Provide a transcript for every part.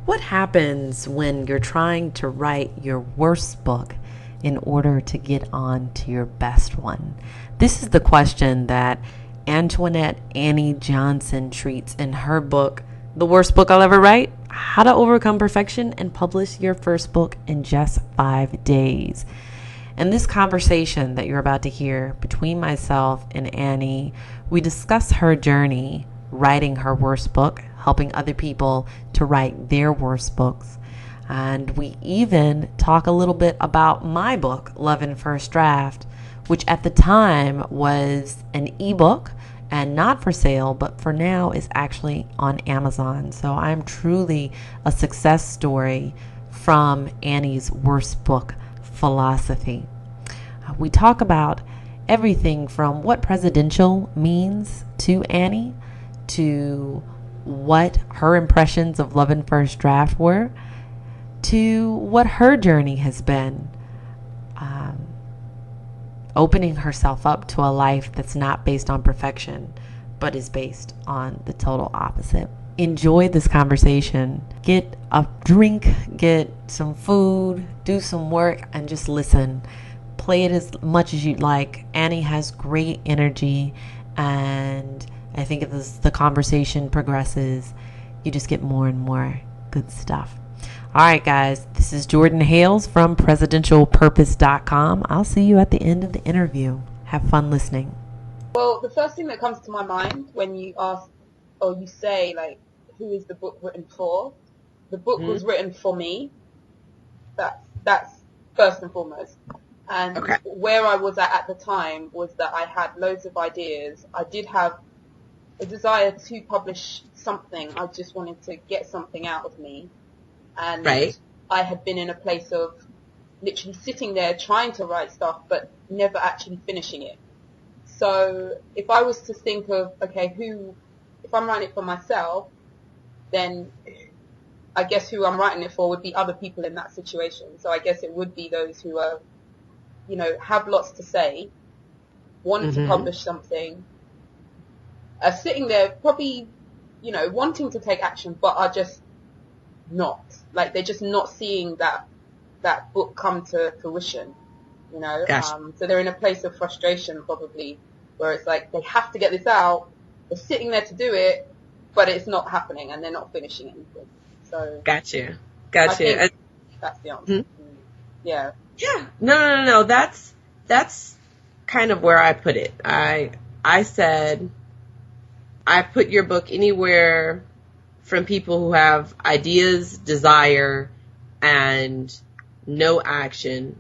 What happens when you're trying to write your worst book in order to get on to your best one? This is the question that Anny Johnson treats in her book, The Worst Book I'll Ever Write: How to Overcome Perfection and Publish Your First Book in Just 5 Days. In this conversation that you're about to hear between myself and Annie, we discuss her journey writing her worst book, helping other people to write their worst books. And we even talk a little bit about my book, Love in First Draft, which at the time was an ebook and not for sale, but for now is actually on Amazon. So I'm truly a success story from Annie's worst book philosophy. We talk about everything from what presidential means to Annie, to what her impressions of Love in First Draft were, to what her journey has been, opening herself up to a life that's not based on perfection, but is based on the total opposite. Enjoy this conversation. Get a drink, get some food, do some work, and just listen. Play it as much as you'd like. Annie has great energy, and I think as the conversation progresses, you just get more and more good stuff. All right, guys, this is Jordan Hales from presidentialpurpose.com. I'll see you at the end of the interview. Have fun listening. Well, the first thing that comes to my mind when you ask or you say, like, who is the book written for? The book was written for me. That's first and foremost. And where I was at the time was that I had loads of ideas. I did have a desire to publish something. I just wanted to get something out of me. And I had been in a place of literally sitting there trying to write stuff, but never actually finishing it. So if I was to think of, if I'm writing it for myself, then I guess who I'm writing it for would be other people in that situation. So I guess it would be those who are, have lots to say, want to publish something, are sitting there probably, wanting to take action, but are just not. Like, they're just not seeing that book come to fruition, So they're in a place of frustration probably, where it's like they have to get this out, they're sitting there to do it, but it's not happening and they're not finishing anything. So Got you. That's the answer. Yeah. Yeah. No. That's kind of where I put it. I said I put your book anywhere from people who have ideas, desire, and no action,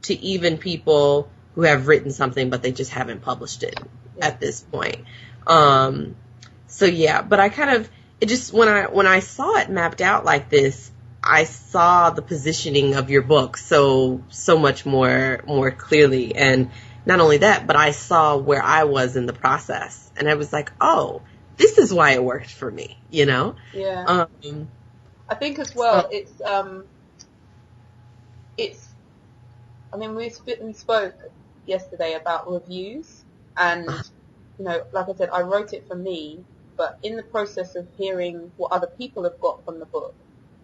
to even people who have written something but they just haven't published it at this point. So yeah, but I kind of, it just, when I saw it mapped out like this, I saw the positioning of your book so much more clearly. And not only that, but I saw where I was in the process, and I was like, oh, this is why it worked for me, Yeah. I think as well, we spoke yesterday about reviews, and, like I said, I wrote it for me, but in the process of hearing what other people have got from the book,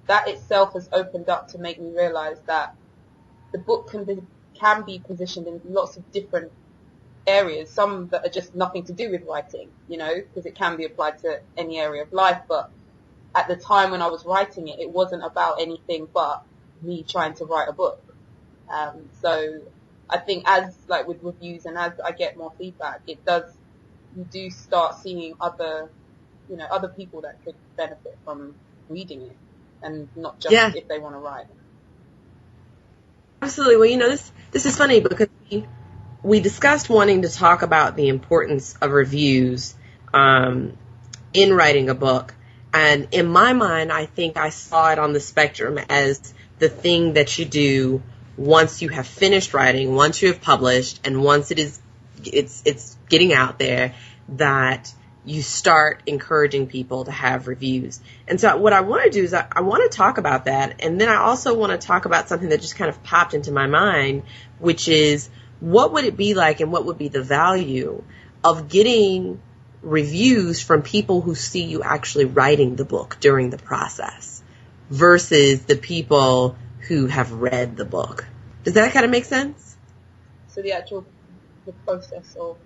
that itself has opened up to make me realize that the book can be positioned in lots of different areas, some that are just nothing to do with writing, because it can be applied to any area of life. But at the time when I was writing it, it wasn't about anything but me trying to write a book. So I think as like with reviews and as I get more feedback, you do start seeing other people that could benefit from reading it, and not just if they want to write. Absolutely. Well, this is funny because we discussed wanting to talk about the importance of reviews in writing a book. And in my mind, I think I saw it on the spectrum as the thing that you do once you have finished writing, once you have published, and once it's getting out there, that you start encouraging people to have reviews. And so what I want to do is I want to talk about that. And then I also want to talk about something that just kind of popped into my mind, which is, what would it be like and what would be the value of getting reviews from people who see you actually writing the book during the process? versus the people who have read the book. Does that kind of make sense? So the process of...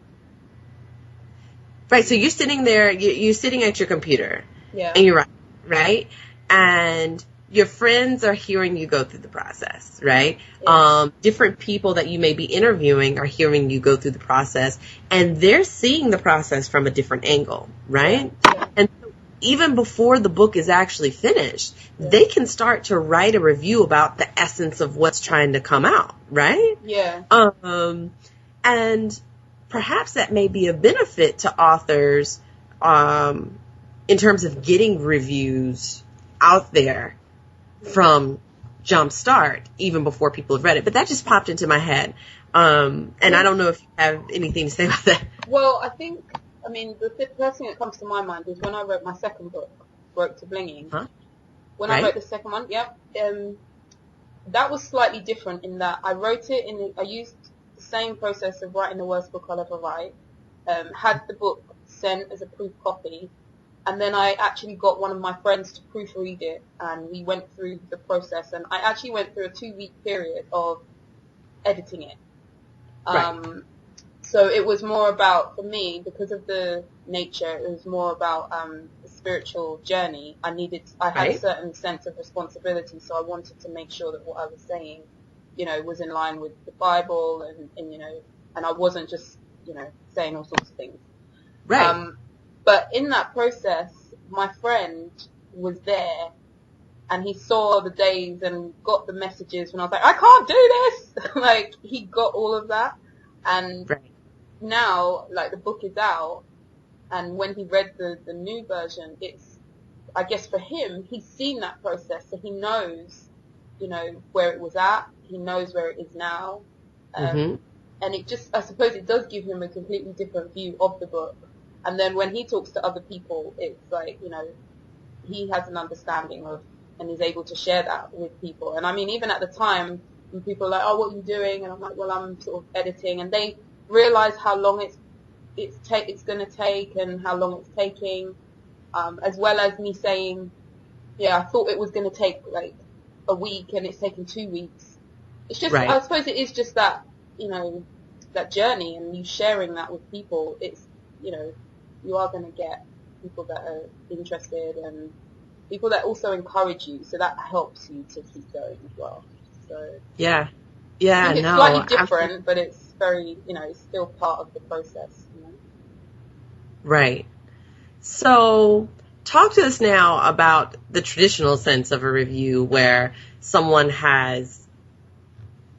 Right, so you're sitting there, you're sitting at your computer, Yeah. and you're right? And your friends are hearing you go through the process, right? Yeah. Different people that you may be interviewing are hearing you go through the process, and they're seeing the process from a different angle, right? Yeah. And so even before the book is actually finished, they can start to write a review about the essence of what's trying to come out, right? Yeah. And perhaps that may be a benefit to authors in terms of getting reviews out there from Jumpstart, even before people have read it. But that just popped into my head. And I don't know if you have anything to say about that. Well, the first thing that comes to my mind is when I wrote my second book, Broke to Blinging. Huh? When I wrote the second one, that was slightly different in that I wrote it I used the same process of writing the worst book I'll ever write, had the book sent as a proof copy, and then I actually got one of my friends to proofread it, and we went through the process, and I actually went through a 2-week period of editing it. So it was more about, for me, because of the nature, it was more about the spiritual journey. I had a certain sense of responsibility, so I wanted to make sure that what I was saying, was in line with the Bible, and I wasn't just, saying all sorts of things. Right. But in that process, my friend was there, and he saw the days and got the messages when I was like, I can't do this! Like, he got all of that. And now, like, the book is out, and when he read the new version, I guess for him, he's seen that process, so he knows, where it was at, he knows where it is now, and I suppose it does give him a completely different view of the book. And then when he talks to other people, it's like, he has an understanding of, and is able to share that with people. And I mean, even at the time, when people are like, oh, what are you doing? And I'm like, well, I'm sort of editing. And they realize how long it's going to take and how long it's taking, as well as me saying, I thought it was going to take like a week and it's taken 2 weeks. It's just, I suppose it is just that, that journey, and you sharing that with people. It's, you are going to get people that are interested and people that also encourage you. So that helps you to keep going as well. So yeah, I think it's slightly different, but it's very, it's still part of the process. Right. So talk to us now about the traditional sense of a review, where someone has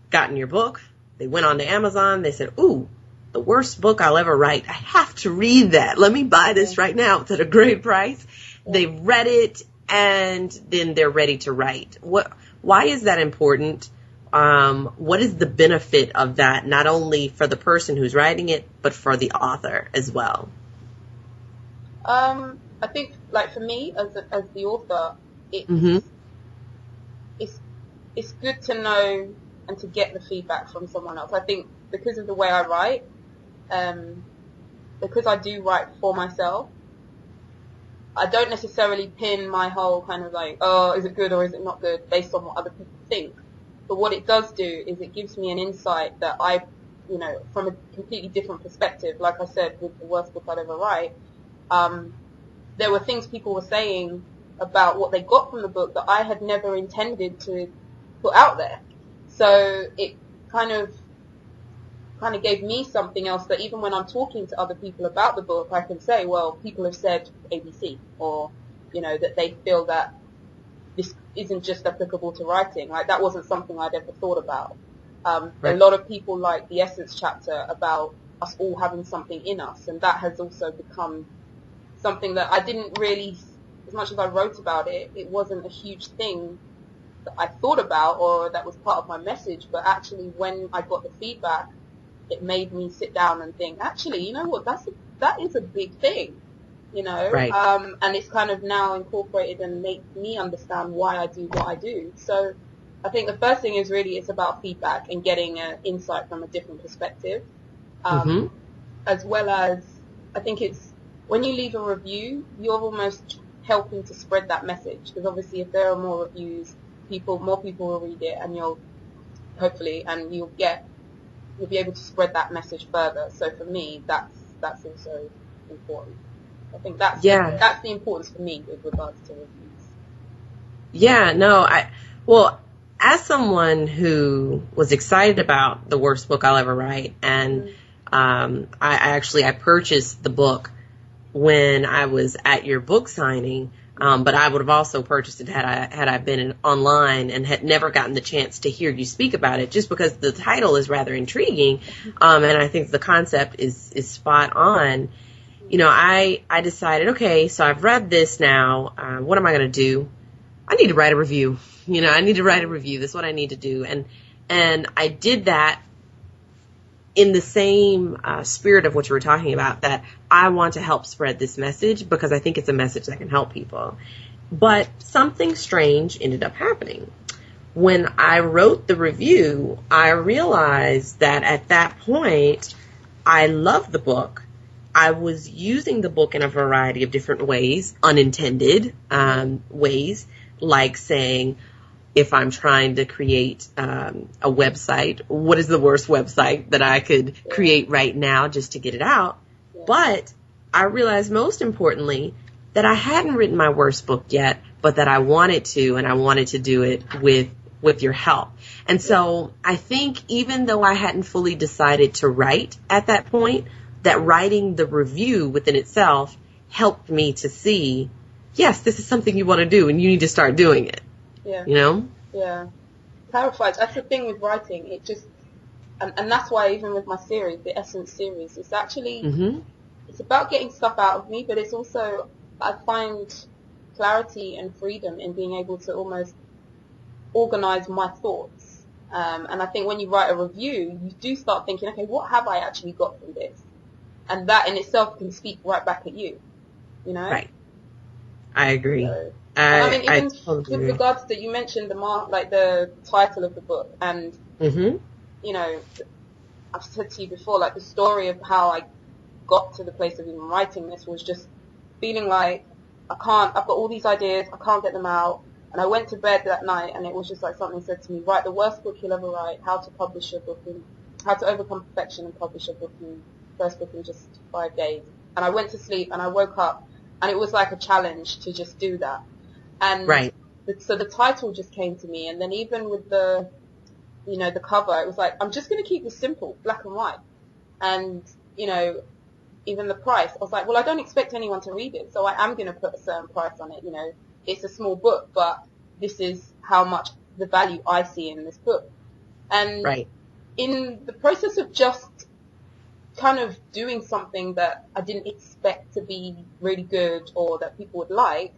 gotten your book, they went on to Amazon, they said, ooh, the worst book I'll ever write. I have to read that. Let me buy this right now. It's at a great price. They've read it, and then they're ready to write. Why is that important? What is the benefit of that, not only for the person who's writing it, but for the author as well? I think, like, for me, as the author, it's good to know and to get the feedback from someone else. I think because of the way I write, because I do write for myself, I don't necessarily pin my whole kind of like, oh, is it good or is it not good, based on what other people think. But what it does do is it gives me an insight that from a completely different perspective. Like I said, with the worst book I'd ever write, there were things people were saying about what they got from the book that I had never intended to put out there. So it kind of gave me something else that even when I'm talking to other people about the book, I can say, well, people have said ABC, or, that they feel that this isn't just applicable to writing. Like, that wasn't something I'd ever thought about. A lot of people like the Essence chapter about us all having something in us, and that has also become something that I didn't really, as much as I wrote about it, it wasn't a huge thing that I thought about or that was part of my message, but actually when I got the feedback, it made me sit down and think, actually, you know what, that is a big thing, and it's kind of now incorporated and made me understand why I do what I do. So I think the first thing is really, it's about feedback and getting an insight from a different perspective, as well as, I think it's, when you leave a review, you're almost helping to spread that message, because obviously if there are more reviews, more people will read it, and you'll be able to spread that message further. So for me, that's also important. I think that's the importance for me with regards to reviews. Yeah, no, well, as someone who was excited about the worst book I'll ever write, and I purchased the book when I was at your book signing, but I would have also purchased it had I been online and had never gotten the chance to hear you speak about it, just because the title is rather intriguing, and I think the concept is spot on. You know, I decided, okay, so I've read this now. What am I going to do? I need to write a review. You know, I need to write a review. That's what I need to do. And I did that in the same spirit of what you were talking about, that I want to help spread this message because I think it's a message that can help people. But something strange ended up happening. When I wrote the review, I realized that at that point, I loved the book. I was using the book in a variety of different ways, unintended ways, like saying, if I'm trying to create a website, what is the worst website that I could create right now just to get it out? Yeah. But I realized most importantly that I hadn't written my worst book yet, but that I wanted to, and I wanted to do it with your help. And so I think even though I hadn't fully decided to write at that point, that writing the review within itself helped me to see, yes, this is something you want to do and you need to start doing it. Yeah. You know? Yeah. Clarified. That's the thing with writing. It just, and that's why even with my series, the Essence series, it's actually, it's about getting stuff out of me, but it's also, I find clarity and freedom in being able to almost organize my thoughts. And I think when you write a review, you do start thinking, okay, what have I actually got from this? And that in itself can speak right back at you, you know? Right. I agree. So, I mean, even with regards to, you mentioned the title of the book, and, you know, I've said to you before, like, the story of how I got to the place of even writing this was just feeling like I've got all these ideas, I can't get them out. And I went to bed that night, and it was just like something said to me, write the worst book you'll ever write, how to overcome perfection and publish a book first book in just 5 days. And I went to sleep, and I woke up, and it was like a challenge to just do that. And so the title just came to me, and then even with the cover, it was like, I'm just going to keep this simple, black and white. And, you know, even the price, I was like, well, I don't expect anyone to read it, so I am going to put a certain price on it. You know, it's a small book, but this is how much the value I see in this book. And in the process of just kind of doing something that I didn't expect to be really good or that people would like,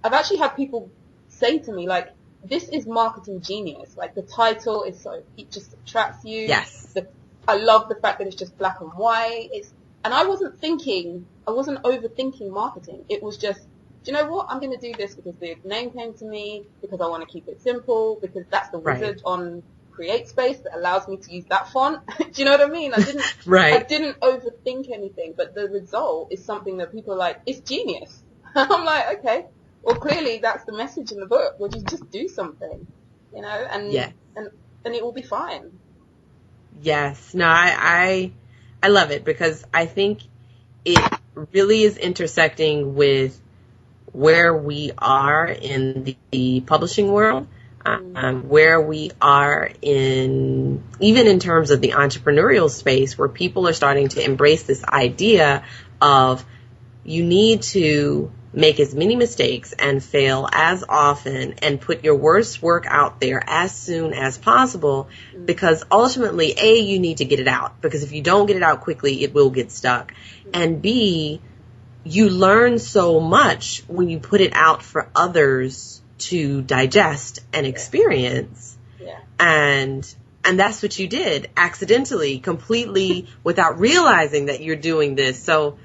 I've actually had people say to me, like, this is marketing genius. Like, the title is it just attracts you. Yes. I love the fact that it's just black and white. And I wasn't overthinking marketing. It was just, do you know what? I'm going to do this because the name came to me, because I want to keep it simple, because that's the wizard on Create Space that allows me to use that font. Do you know what I mean? I didn't overthink anything, but the result is something that people are like, it's genius. I'm like, okay, well, clearly that's the message in the book. Would you just do something, you know, and it will be fine. Yes. No, I love it, because I think it really is intersecting with where we are in the publishing world. Where we are even in terms of the entrepreneurial space, where people are starting to embrace this idea of you need to make as many mistakes and fail as often and put your worst work out there as soon as possible, because ultimately, A, you need to get it out, because if you don't get it out quickly, it will get stuck. And B, you learn so much when you put it out for others to digest and experience. And that's what you did, accidentally, completely without realizing that you're doing this. So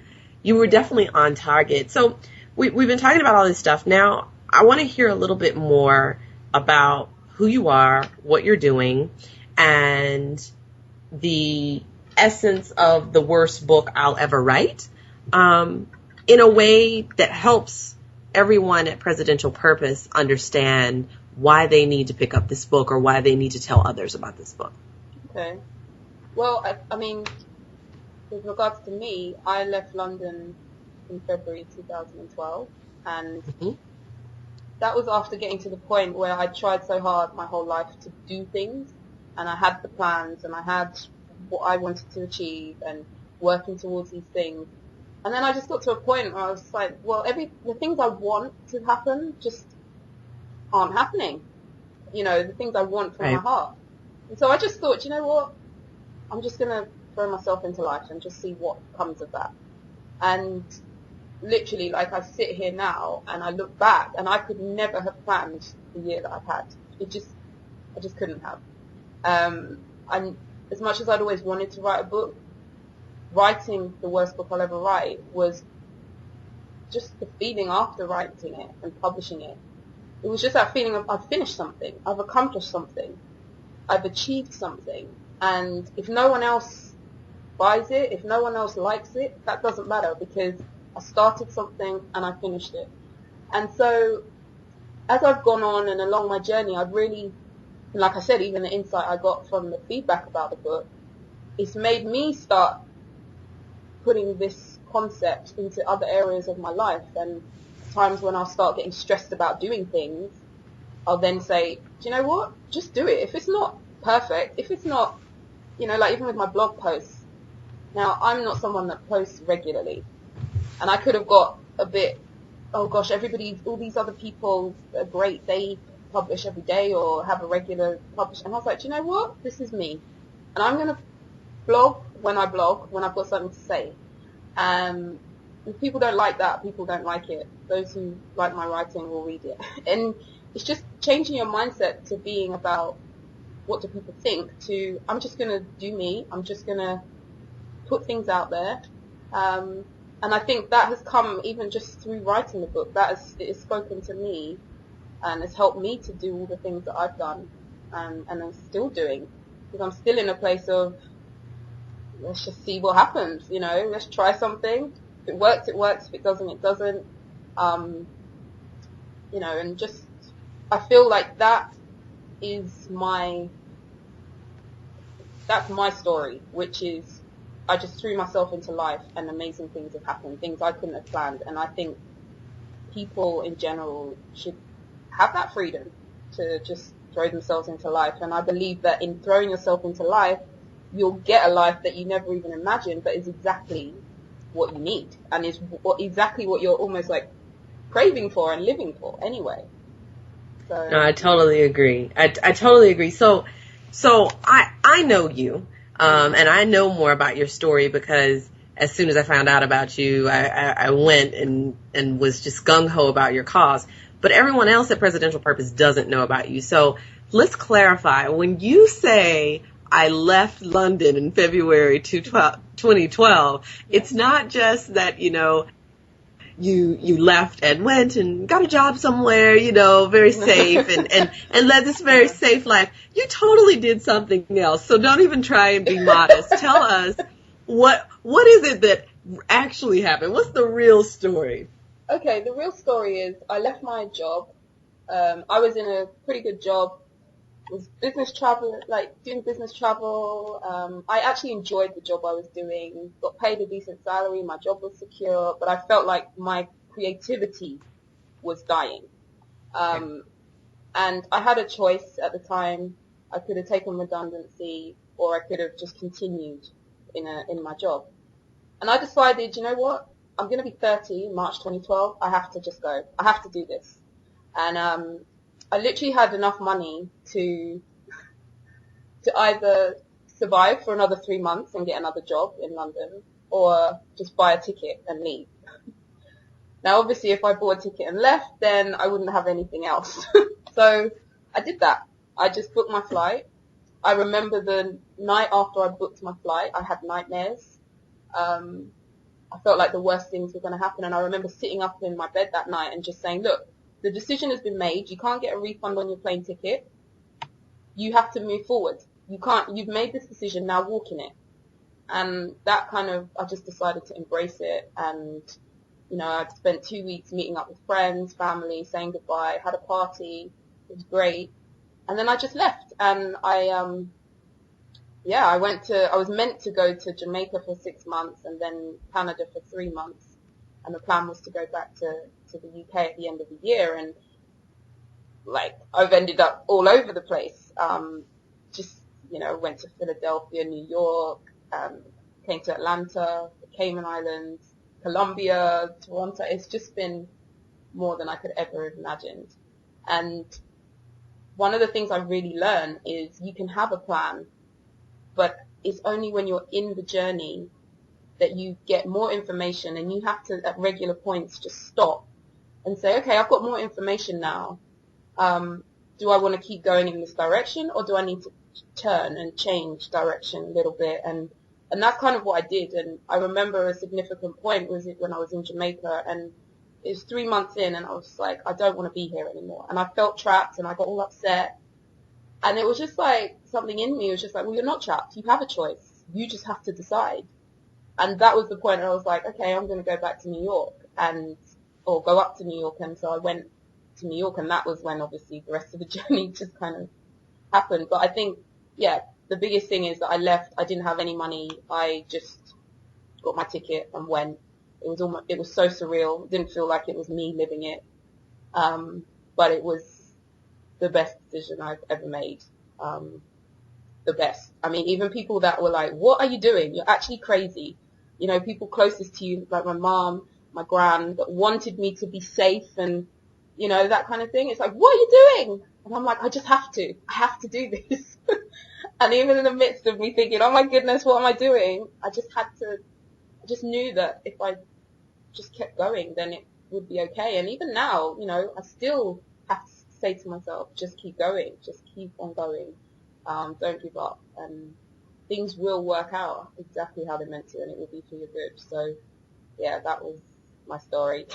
you were definitely on target. So we've been talking about all this stuff. Now I want to hear a little bit more about who you are, what you're doing, and the essence of the worst book I'll ever write, in a way that helps everyone at Presidential Purpose understand why they need to pick up this book or why they need to tell others about this book? Okay. Well, I mean, with regards to me, I left London in February 2012, and that was after getting to the point where I tried so hard my whole life to do things, and I had the plans, and I had what I wanted to achieve, and working towards these things. And then I just got to a point where I was like, well, the things I want to happen just aren't happening. You know, the things I want from my heart. And so I just thought, you know what? I'm just going to throw myself into life and just see what comes of that. And literally, like, I sit here now and I look back and I could never have planned the year that I've had. I just couldn't have. And as much as I'd always wanted to write a book, writing the worst book I'll ever write was just the feeling after writing it and publishing it. It was just that feeling of I've finished something, I've accomplished something, I've achieved something. And if no one else buys it, if no one else likes it, that doesn't matter, because I started something and I finished it. And so as I've gone on and along my journey, I've really, like I said, even the insight I got from the feedback about the book, it's made me start putting this concept into other areas of my life. And times when I'll start getting stressed about doing things, I'll then say, do you know what? Just do it. If it's not perfect, if it's not, you know, like even with my blog posts. Now, I'm not someone that posts regularly. And I could have got a bit, oh gosh, all these other people are great. They publish every day or have a regular publish. And I was like, do you know what? This is me. And I'm going to blog, when I've got something to say. If people don't like that, people don't like it. Those who like my writing will read it. And it's just changing your mindset to being about what do people think to I'm just going to do me. I'm just going to put things out there. And I think that has come even just through writing the book. It has spoken to me and has helped me to do all the things that I've done and I'm still doing. Because I'm still in a place of, let's just see what happens, you know, let's try something. If it works, it works. If it doesn't, it doesn't. You know, and just, I feel like that's my story, which is, I just threw myself into life and amazing things have happened, things I couldn't have planned. And I think people in general should have that freedom to just throw themselves into life. And I believe that in throwing yourself into life, you'll get a life that you never even imagined, but is exactly what you need and is exactly what you're almost like craving for and living for anyway. So no, I totally agree. I totally agree. So I know you, and I know more about your story because as soon as I found out about you, I went and was just gung-ho about your cause. But everyone else at Presidential Purpose doesn't know about you. So let's clarify. When you say I left London in February 2012, it's not just that, you know, you left and went and got a job somewhere, you know, very safe and led this very safe life. You totally did something else. So don't even try and be modest. Tell us what is it that actually happened? What's the real story? Okay, the real story is I left my job. I was in a pretty good job. Was business travel, like doing business travel. I actually enjoyed the job I was doing, got paid a decent salary, my job was secure, but I felt like my creativity was dying. And I had a choice at the time. I could have taken redundancy or I could have just continued in my job. And I decided, you know what? I'm going to be 30 in March 2012. I have to just go. I have to do this. And I literally had enough money to either survive for another 3 months and get another job in London or just buy a ticket and leave. Now, obviously, if I bought a ticket and left, then I wouldn't have anything else. So I did that. I just booked my flight. I remember the night after I booked my flight, I had nightmares. I felt like the worst things were going to happen. And I remember sitting up in my bed that night and just saying, look, the decision has been made. You can't get a refund on your plane ticket. You have to move forward. You've made this decision, now walk in it. And that kind of, I just decided to embrace it and I spent 2 weeks meeting up with friends, family, saying goodbye, had a party. It was great. And then I just left. And I was meant to go to Jamaica for 6 months and then Canada for 3 months. And the plan was to go back to the UK at the end of the year. And like, I've ended up all over the place. Went to Philadelphia, New York, came to Atlanta, the Cayman Islands, Colombia, Toronto. It's just been more than I could ever have imagined. And one of the things I really learned is you can have a plan, but it's only when you're in the journey that you get more information, and you have to, at regular points, just stop and say, okay, I've got more information now. Do I want to keep going in this direction, or do I need to turn and change direction a little bit? And that's kind of what I did. And I remember a significant point was it when I was in Jamaica, and it was 3 months in, and I was like, I don't want to be here anymore. And I felt trapped, and I got all upset. And it was just like, something in me was just like, well, you're not trapped. You have a choice. You just have to decide. And that was the point where I was like, okay, I'm going to go back to New York or go up to New York. And so I went to New York, and that was when obviously the rest of the journey just kind of happened. But I think, the biggest thing is that I left. I didn't have any money. I just got my ticket and went. It was so surreal. It didn't feel like it was me living it. But it was the best decision I've ever made. The best. I mean, even people that were like, what are you doing? You're actually crazy. People closest to you, like my mom, my gran, that wanted me to be safe and, that kind of thing. It's like, what are you doing? And I'm like, I just have to. I have to do this. And even in the midst of me thinking, oh my goodness, what am I doing? I just knew that if I just kept going, then it would be okay. And even now, I still have to say to myself, just keep going. Just keep on going. Don't give up. And things will work out exactly how they're meant to, and it will be for your good. So, that was my story.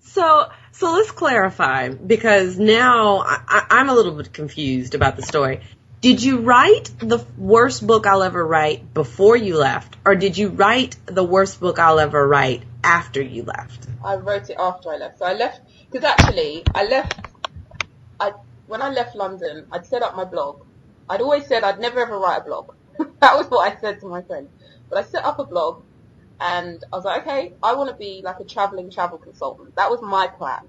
So let's clarify, because now I'm a little bit confused about the story. Did you write the worst book I'll ever write before you left, or did you write the worst book I'll ever write after you left? I wrote it after I left. So I left, because actually when I left London, I'd set up my blog. I'd always said I'd never ever write a blog. That was what I said to my friend. But I set up a blog, and I was like, okay, I want to be like a travel consultant. That was my plan.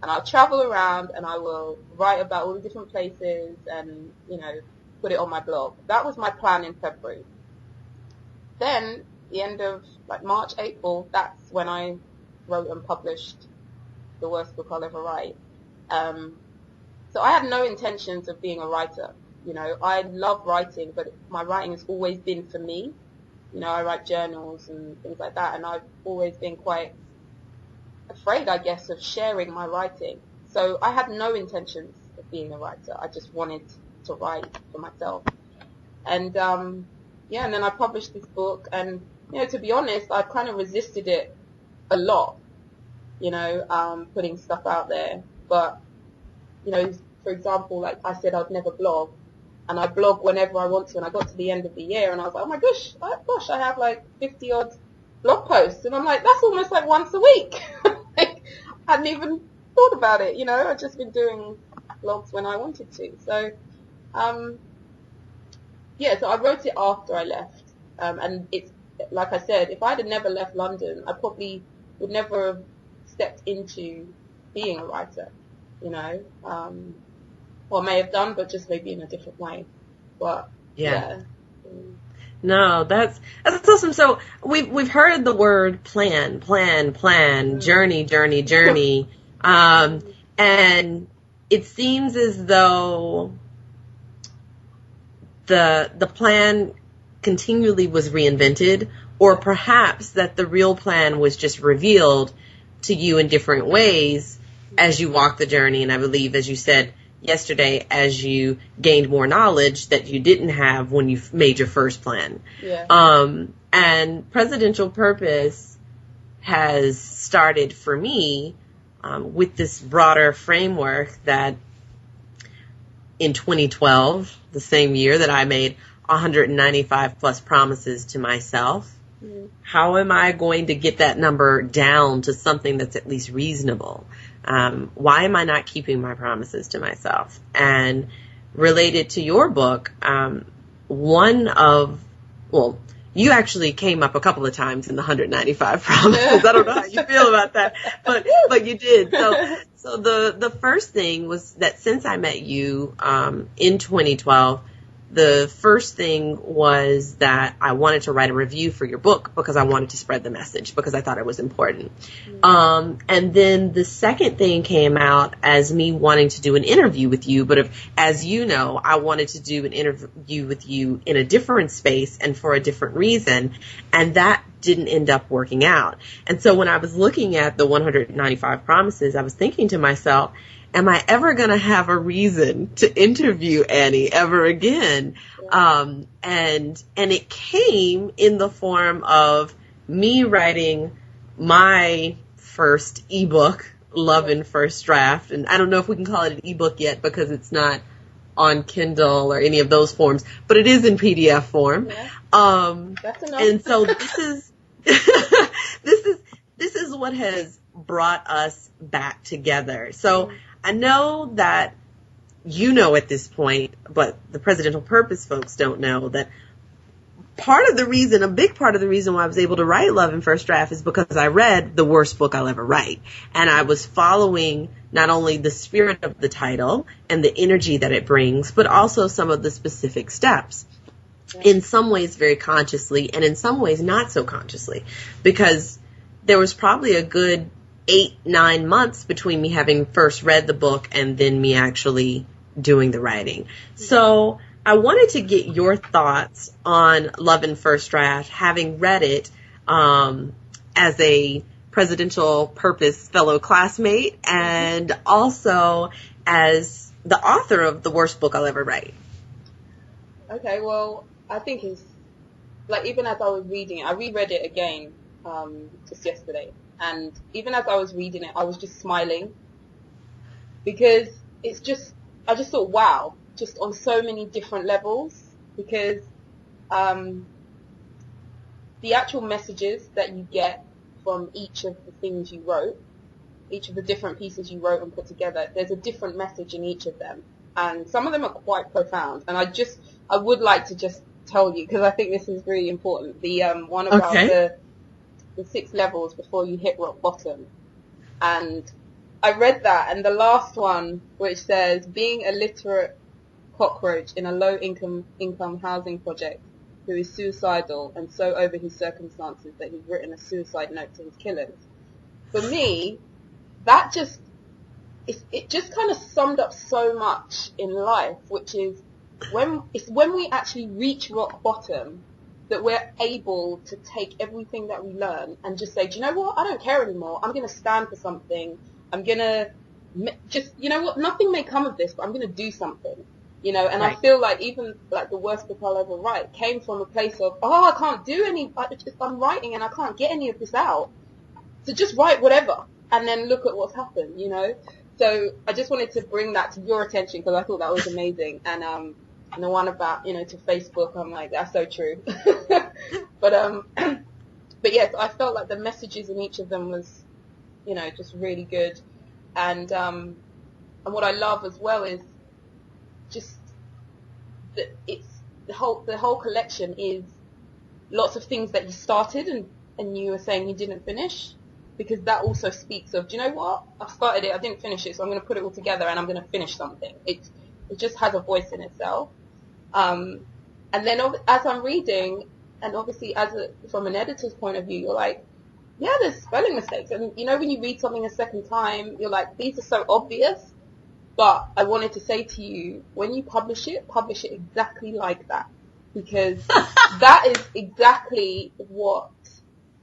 And I'll travel around, and I will write about all the different places and, put it on my blog. That was my plan in February. Then, the end of March, April, that's when I wrote and published the worst book I'll ever write. So I had no intentions of being a writer. I love writing, but my writing has always been for me. I write journals and things like that, and I've always been quite afraid, I guess, of sharing my writing. So I had no intentions of being a writer. I just wanted to write for myself. And, and then I published this book, and, to be honest, I kind of resisted it a lot, putting stuff out there. But, for example, like I said, I'd never blog. And I blog whenever I want to. And I got to the end of the year, and I was like, oh my gosh, I have 50 odd blog posts. And I'm like, that's almost once a week. I hadn't even thought about it, I've just been doing blogs when I wanted to. So, so I wrote it after I left. And it's, like I said, if I'd have never left London, I probably would never have stepped into being a writer, Or may have done, but just maybe in a different way. But yeah. No, that's awesome. So we've heard the word plan, journey, and it seems as though the plan continually was reinvented, or perhaps that the real plan was just revealed to you in different ways as you walked the journey. And I believe, as you said yesterday, as you gained more knowledge that you didn't have when you made your first plan. And Presidential Purpose has started for me with this broader framework that in 2012, the same year that I made 195 plus promises to myself, How am I going to get that number down to something that's at least reasonable? Why am I not keeping my promises to myself? And related to your book, you actually came up a couple of times in the 195 promises. I don't know how you feel about that, but you did. So the first thing was that since I met you in 2012, the first thing was that I wanted to write a review for your book because I wanted to spread the message, because I thought it was important. And then the second thing came out as me wanting to do an interview with you. But as you know, I wanted to do an interview with you in a different space and for a different reason. And that didn't end up working out. And so when I was looking at the 195 promises, I was thinking to myself, am I ever going to have a reason to interview Annie ever again? And it came in the form of me writing my first ebook, Love in First Draft. And I don't know if we can call it an ebook yet because it's not on Kindle or any of those forms, but it is in PDF form. Yeah. That's enough. And so this is this is what has brought us back together. So I know that you know at this point, but the Presidential Purpose folks don't know that a big part of the reason why I was able to write Love in First Draft is because I read the worst book I'll ever write. And I was following not only the spirit of the title and the energy that it brings, but also some of the specific steps. In some ways very consciously, and in some ways not so consciously, because there was probably a good 8-9 months between me having first read the book and then me actually doing the writing. So I wanted to get your thoughts on Love in First Draft, having read it as a Presidential Purpose fellow classmate and also as the author of the worst book I'll ever write. Okay, well, I think it's, like, even as I was reading it, I reread it again just yesterday. And even as I was reading it, I was just smiling because it's just, I just thought, wow, just on so many different levels, because the actual messages that you get from each of the things you wrote, each of the different pieces you wrote and put together, there's a different message in each of them. And some of them are quite profound. And I would like to just tell you, because I think this is really important, the one about the 6 levels before you hit rock bottom. And I read that, and the last one, which says, being a literate cockroach in a low-income housing project who is suicidal and so over his circumstances that he's written a suicide note to his killers. For me, that just, it just kind of summed up so much in life, which is when we actually reach rock bottom that we're able to take everything that we learn and just say, do you know what? I don't care anymore. I'm going to stand for something. I'm going to just, you know what? Nothing may come of this, but I'm going to do something, you know? And right. I feel like even like the worst book I'll ever write came from a place of, I can't do I'm writing and I can't get any of this out. So just write whatever and then look at what's happened, you know? So I just wanted to bring that to your attention because I thought that was amazing. And the one about, you know, to Facebook, I'm like, that's so true. But yes, I felt like the messages in each of them was, you know, just really good. And what I love as well is just that it's the whole collection is lots of things that you started and you were saying you didn't finish, because that also speaks of, do you know what? I started it, I didn't finish it, so I'm going to put it all together and I'm going to finish something. It just has a voice in itself. And then as I'm reading, and obviously from an editor's point of view, you're like, yeah, there's spelling mistakes. And you know, when you read something a second time, you're like, these are so obvious. But I wanted to say to you, when you publish it exactly like that. Because that is exactly what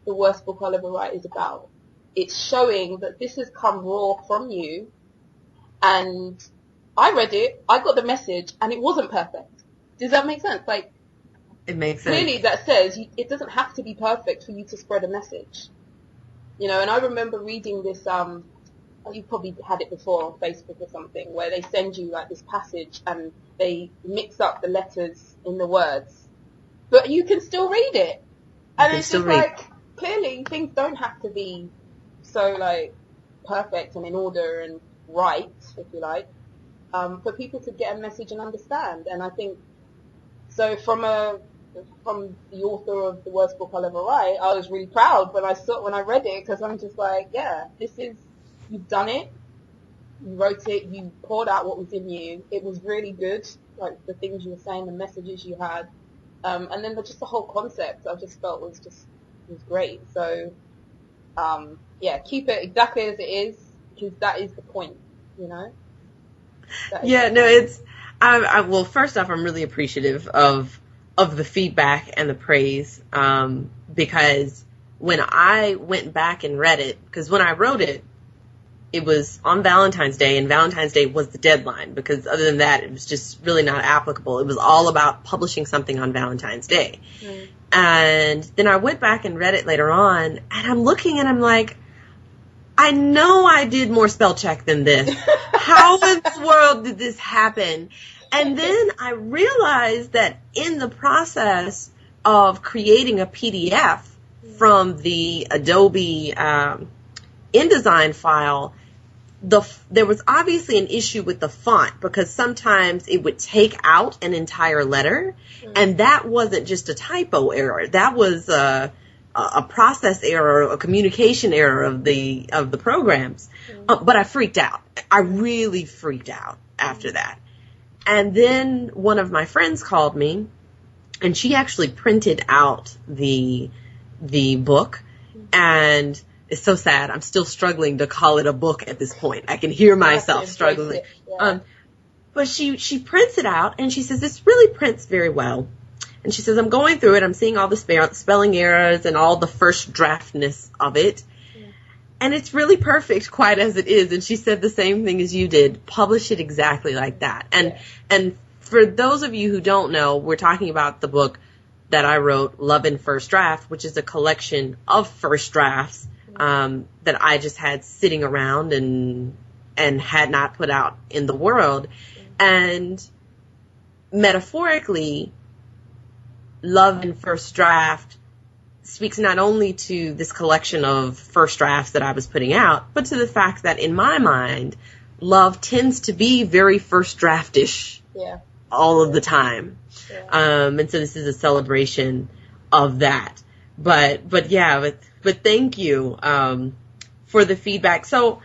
the worst book I'll ever write is about. It's showing that this has come raw from you. And I read it, I got the message, and it wasn't perfect. Does that make sense? Like, it makes sense. Clearly that says it doesn't have to be perfect for you to spread a message. You know, and I remember reading this, you probably had it before on Facebook or something, where they send you like this passage and they mix up the letters in the words, but you can still read it. You And can it's still just read. like, clearly things don't have to be so like perfect and in order and right, if you like, for people to get a message and understand. And I think, so from the author of the worst book I'll ever write, I was really proud when I read it, because I'm just like, yeah, you've done it. You wrote it, you poured out what was in you. It was really good, like the things you were saying, the messages you had. And then just the whole concept I just felt was great. So, yeah, keep it exactly as it is, because that is the point, you know? Yeah, no, it's, well, first off, I'm really appreciative of the feedback and the praise, because when I went back and read it, because when I wrote it, it was on Valentine's Day, and Valentine's Day was the deadline, because other than that, it was just really not applicable. It was all about publishing something on Valentine's Day. Mm. And then I went back and read it later on, and I'm looking and I'm like, I know I did more spell check than this. How in the world did this happen? And then I realized that in the process of creating a PDF from the Adobe InDesign file, there was obviously an issue with the font, because sometimes it would take out an entire letter, and that wasn't just a typo error. That was a process error, a communication error of the programs. But I freaked out. I really freaked out after that. And then one of my friends called me, and she actually printed out the book, and it's so sad. I'm still struggling to call it a book at this point. I can hear myself struggling. Yeah. But she prints it out, and she says, this really prints very well. And she says, I'm going through it. I'm seeing all the spelling errors and all the first draftness of it. Yeah. And it's really perfect, quite as it is. And she said the same thing as you did. Publish it exactly like that. And for those of you who don't know, we're talking about the book that I wrote, Love in First Draft, which is a collection of first drafts that I just had sitting around and had not put out in the world. And metaphorically, Love in First Draft speaks not only to this collection of first drafts that I was putting out, but to the fact that in my mind, love tends to be very first draftish all of the time. Yeah. And so this is a celebration of that. But thank you for the feedback. So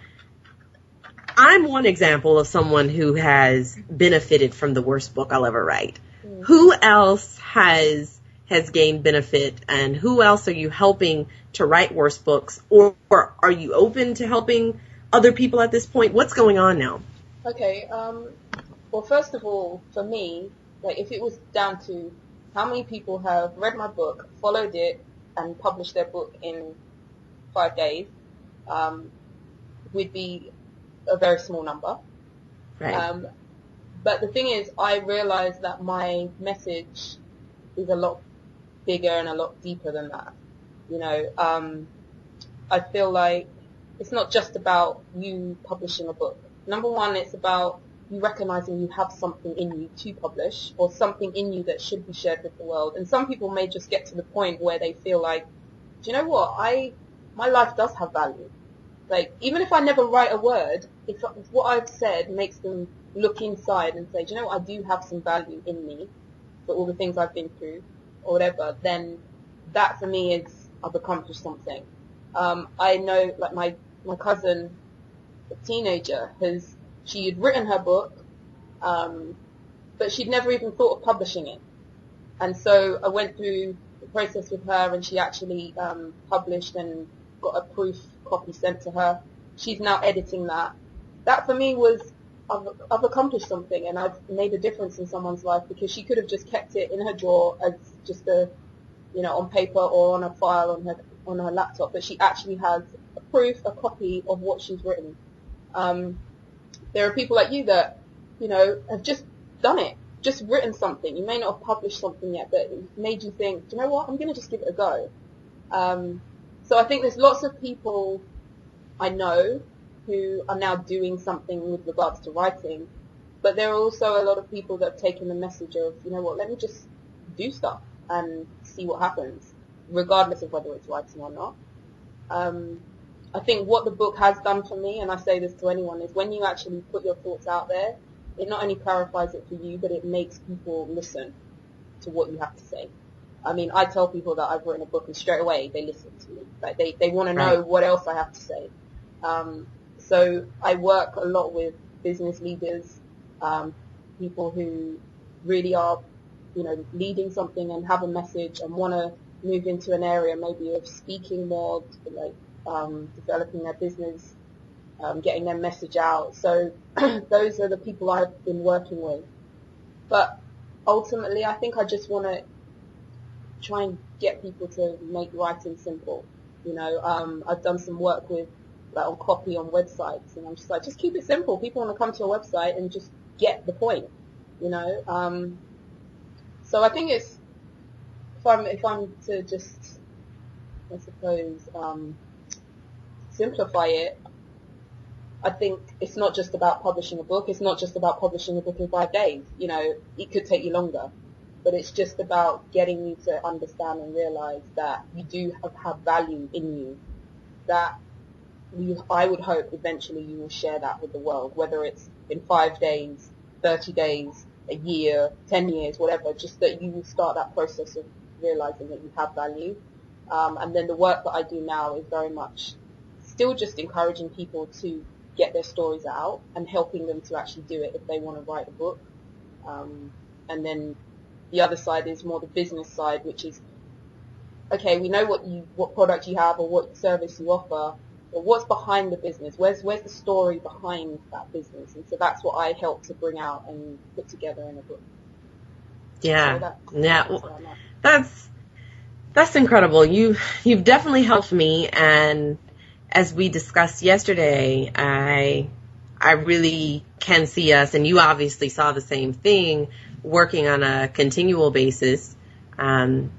I'm one example of someone who has benefited from the worst book I'll ever write. Mm-hmm. Who else has gained benefit, and who else are you helping to write worse books, or are you open to helping other people at this point? What's going on now? Okay, well, first of all, for me, like, if it was down to how many people have read my book, followed it, and published their book in 5 days, would be a very small number. Right. But the thing is, I realize that my message is a lot bigger and a lot deeper than that. You know, I feel like it's not just about you publishing a book. Number one, it's about you recognizing you have something in you to publish, or something in you that should be shared with the world. And some people may just get to the point where they feel like, do you know what? My life does have value. Like, even if I never write a word, if what I've said makes them look inside and say, do you know what? I do have some value in me for all the things I've been through, or whatever, then that for me is, I've accomplished something. I know, like, my cousin, a teenager, she had written her book, but she'd never even thought of publishing it. And so I went through the process with her, and she actually published and got a proof copy sent to her. She's now editing that. That for me was, I've accomplished something, and I've made a difference in someone's life, because she could have just kept it in her drawer as just on paper or on a file on her laptop, but she actually has a proof, a copy of what she's written. There are people like you that, have just done it, just written something. You may not have published something yet, but it made you think, do you know what, I'm going to just give it a go. So I think there's lots of people I know who are now doing something with regards to writing, but there are also a lot of people that have taken the message of, you know what, let me just do stuff and see what happens. regardless of whether it's writing or not. I think what the book has done for me, and I say this to anyone, is when you actually put your thoughts out there, it not only clarifies it for you, but it makes people listen to what you have to say. I mean, I tell people that I've written a book and straight away they listen to me. Like they want to know what else I have to say. So I work a lot with business leaders, people who really are, leading something and have a message and want to move into an area maybe of speaking more, like developing their business, getting their message out. So those are the people I've been working with. But ultimately, I think I just want to try and get people to make writing simple. I've done some work with on copy on websites, and I'm just like, just keep it simple. People want to come to a website and just get the point. So I think it's if I'm to just, I suppose, simplify it, I think it's not just about publishing a book. It's not just about publishing a book in 5 days. It could take you longer. But it's just about getting you to understand and realize that you do have value in you, that I would hope eventually you will share that with the world, whether it's in 5 days, 30 days, a year, 10 years, whatever, just that you will start that process of realizing that you have value. And then the work that I do now is very much still just encouraging people to get their stories out and helping them to actually do it if they want to write a book. And then the other side is more the business side, which is, okay, we know what product you have or what service you offer, but what's behind the business? Where's the story behind that business? And so that's what I help to bring out and put together in a book. Yeah, so that's incredible. You've definitely helped me, and as we discussed yesterday, I really can see us, and you obviously saw the same thing, working on a continual basis in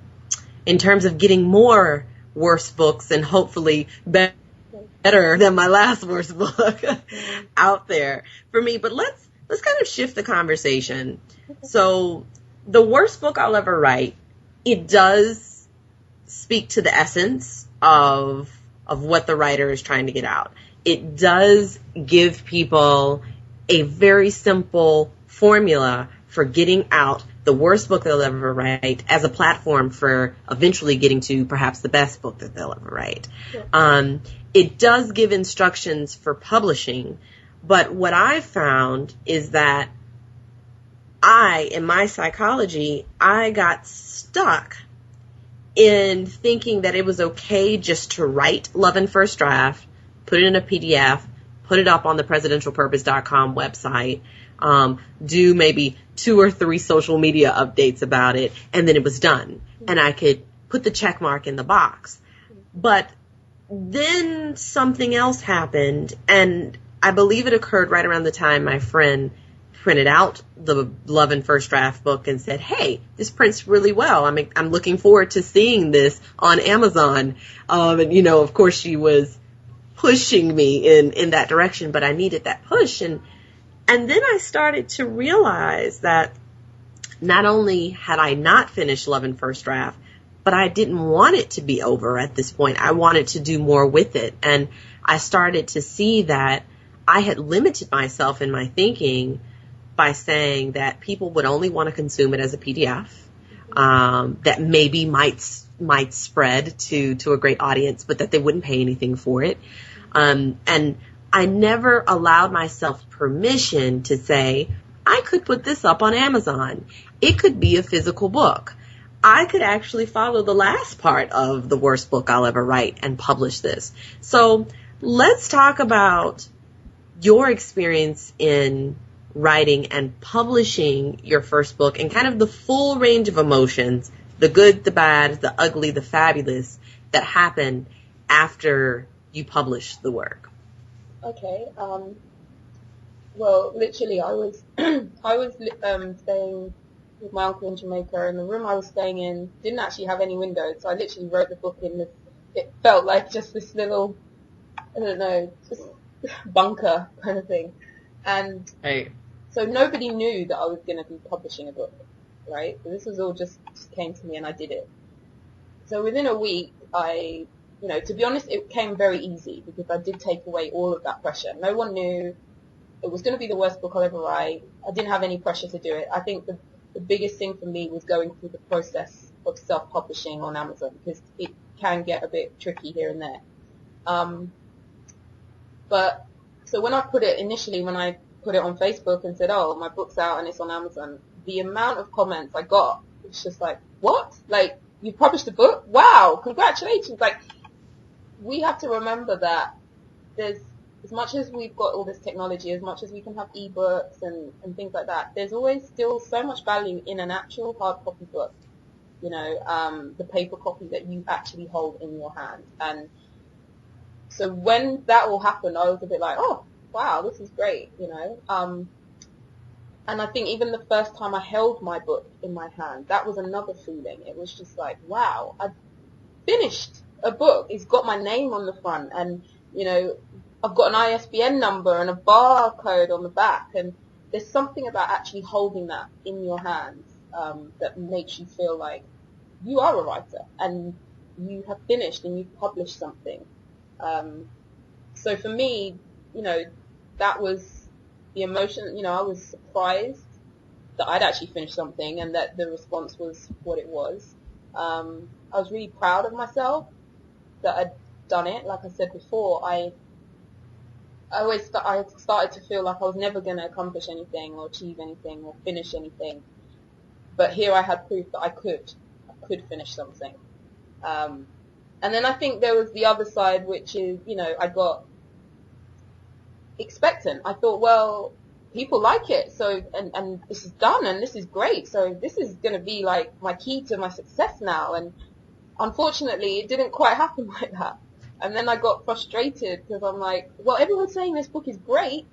terms of getting more worse books and hopefully better than my last worst book out there for me. But let's kind of shift the conversation. So the worst book I'll ever write, it does speak to the essence of what the writer is trying to get out. It does give people a very simple formula for getting out the worst book they'll ever write as a platform for eventually getting to perhaps the best book that they'll ever write. Yeah. It does give instructions for publishing, but what I found is that in my psychology, I got stuck in thinking that it was okay just to write Love and First Draft, put it in a PDF, put it up on the presidentialpurpose.com website, do maybe 2 or 3 social media updates about it, and then it was done. And I could put the check mark in the box. But then something else happened, and I believe it occurred right around the time my friend printed out the Love and First Draft book and said, hey, this prints really well. I'm looking forward to seeing this on Amazon. And, of course she was pushing me in that direction, but I needed that push. And then I started to realize that not only had I not finished Love and First Draft, but I didn't want it to be over at this point. I wanted to do more with it. And I started to see that I had limited myself in my thinking by saying that people would only want to consume it as a PDF, that maybe might spread to a great audience, but that they wouldn't pay anything for it. And I never allowed myself permission to say, I could put this up on Amazon. It could be a physical book. I could actually follow the last part of the worst book I'll ever write and publish this. So let's talk about your experience in writing and publishing your first book and kind of the full range of emotions, the good, the bad, the ugly, the fabulous, that happened after you published the work. Okay. Well, literally, I was staying with my uncle in Jamaica, and the room I was staying in didn't actually have any windows, so I literally wrote the book in this. It felt like just this little, I don't know, just bunker kind of thing, and so nobody knew that I was going to be publishing a book, right? So this was all just came to me, and I did it. So within a week, to be honest, it came very easy because I did take away all of that pressure. No one knew it was going to be the worst book I'll ever write. I didn't have any pressure to do it. I think the biggest thing for me was going through the process of self-publishing on Amazon, because it can get a bit tricky here and there. But so when I put it on Facebook and said, oh, my book's out and it's on Amazon, the amount of comments I got, it's just like, what? Like, you published a book? Wow, congratulations. Like, we have to remember that there's, as much as we've got all this technology, as much as we can have ebooks and things like that, there's always still so much value in an actual hard copy book. The paper copy that you actually hold in your hand. And so when that all happened, I was a bit like, oh, wow, this is great, And I think even the first time I held my book in my hand, that was another feeling. It was just like, wow, I've finished a book. It's got my name on the front, and, I've got an ISBN number and a barcode on the back, and there's something about actually holding that in your hands that makes you feel like you are a writer and you have finished and you've published something. So for me, that was the emotion. I was surprised that I'd actually finished something and that the response was what it was. I was really proud of myself that I'd done it. Like I said before, I started to feel like I was never going to accomplish anything or achieve anything or finish anything. But here I had proof that I could finish something. And then I think there was the other side, which is, I got expectant. I thought, well, people like it, so, and this is done, and this is great, so this is going to be like my key to my success now. And unfortunately, it didn't quite happen like that. And then I got frustrated because I'm like, well, everyone's saying this book is great,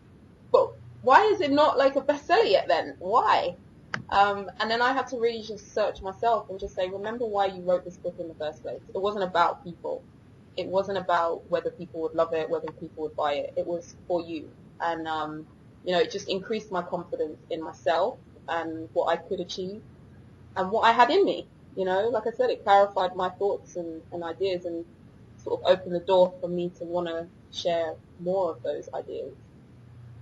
but why is it not like a bestseller yet then? Why? And then I had to really just search myself and just say, remember why you wrote this book in the first place. It wasn't about people. It wasn't about whether people would love it, whether people would buy it. It was for you. And, it just increased my confidence in myself and what I could achieve and what I had in me. Like I said, it clarified my thoughts and ideas and sort of opened the door for me to want to share more of those ideas.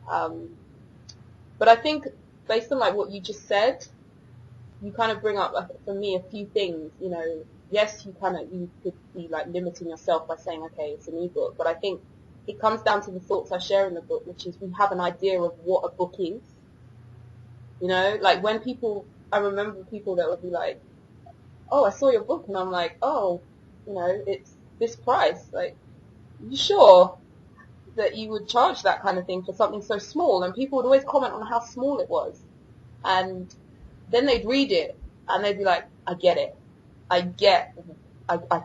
But I think based on like what you just said, you kind of bring up for me a few things. Yes, you could be like limiting yourself by saying, okay, it's an ebook, but I think it comes down to the thoughts I share in the book, which is we have an idea of what a book is. Like when I remember people that would be like, oh, I saw your book, and I'm like, oh, it's this price. Like, you sure that you would charge that kind of thing for something so small? And people would always comment on how small it was. And then they'd read it and they'd be like, I get it. I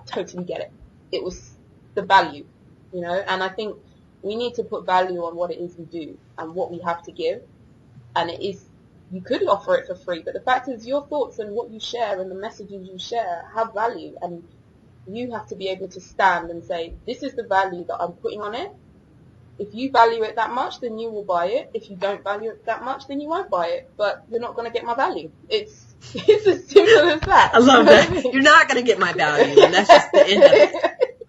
totally get it. It was the value, and I think we need to put value on what it is we do and what we have to give. And it is, you could offer it for free, but the fact is your thoughts and what you share and the messages you share have value, and you have to be able to stand and say, this is the value that I'm putting on it. If you value it that much, then you will buy it. If you don't value it that much, then you won't buy it. But you're not going to get my value. It's as simple as that. I love that. You're not going to get my value, and that's just the end of it.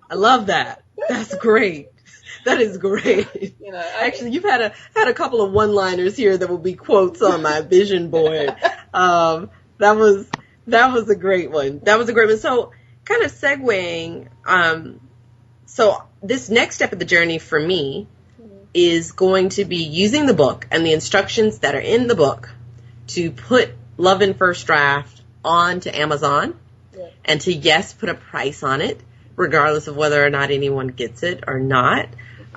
I love that. That's great. That is great. Actually, you've had a couple of one-liners here that will be quotes on my vision board. That was a great one. That was a great one. So, kind of segueing, so this next step of the journey for me is going to be using the book and the instructions that are in the book to put Love in First Draft onto Amazon, and to, yes, put a price on it, regardless of whether or not anyone gets it or not,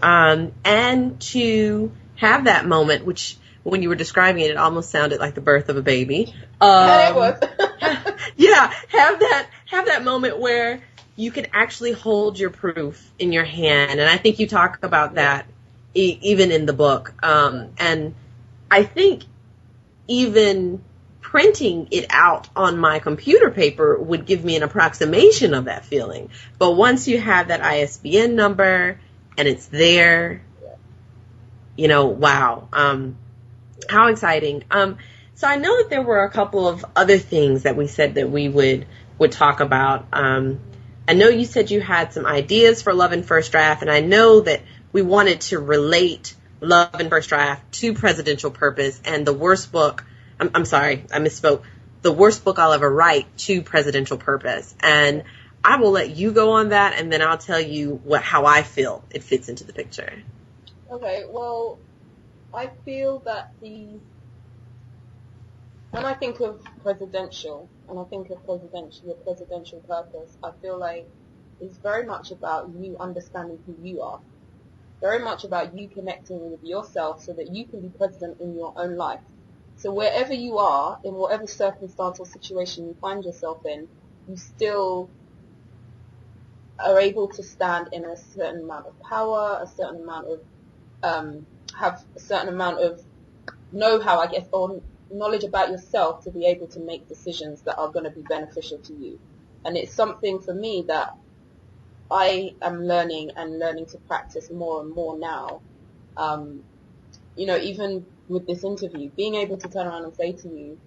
and to have that moment, which when you were describing it, it almost sounded like the birth of a baby. Yeah, it was. Yeah, have that moment where you can actually hold your proof in your hand, and I think you talk about that even in the book. And I think even printing it out on my computer paper would give me an approximation of that feeling. But once you have that ISBN number and it's there, wow. How exciting. So I know that there were a couple of other things that we said that we would talk about. I know you said you had some ideas for Love and First Draft, and I know that we wanted to relate Love and First Draft to Presidential Purpose and the worst book, I'm sorry, I misspoke, the worst book I'll ever write to Presidential Purpose. And I will let you go on that, and then I'll tell you how I feel it fits into the picture. Okay, well, I feel that when I think of presidential, and I think of your presidential purpose, I feel like it's very much about you understanding who you are. Very much about you connecting with yourself so that you can be president in your own life. So wherever you are, in whatever circumstance or situation you find yourself in, you still are able to stand in a certain amount of power, a certain amount of, have a certain amount of know-how, I guess, or knowledge about yourself to be able to make decisions that are going to be beneficial to you. And it's something for me that I am learning to practice more and more now. Even with this interview, being able to turn around and say to you,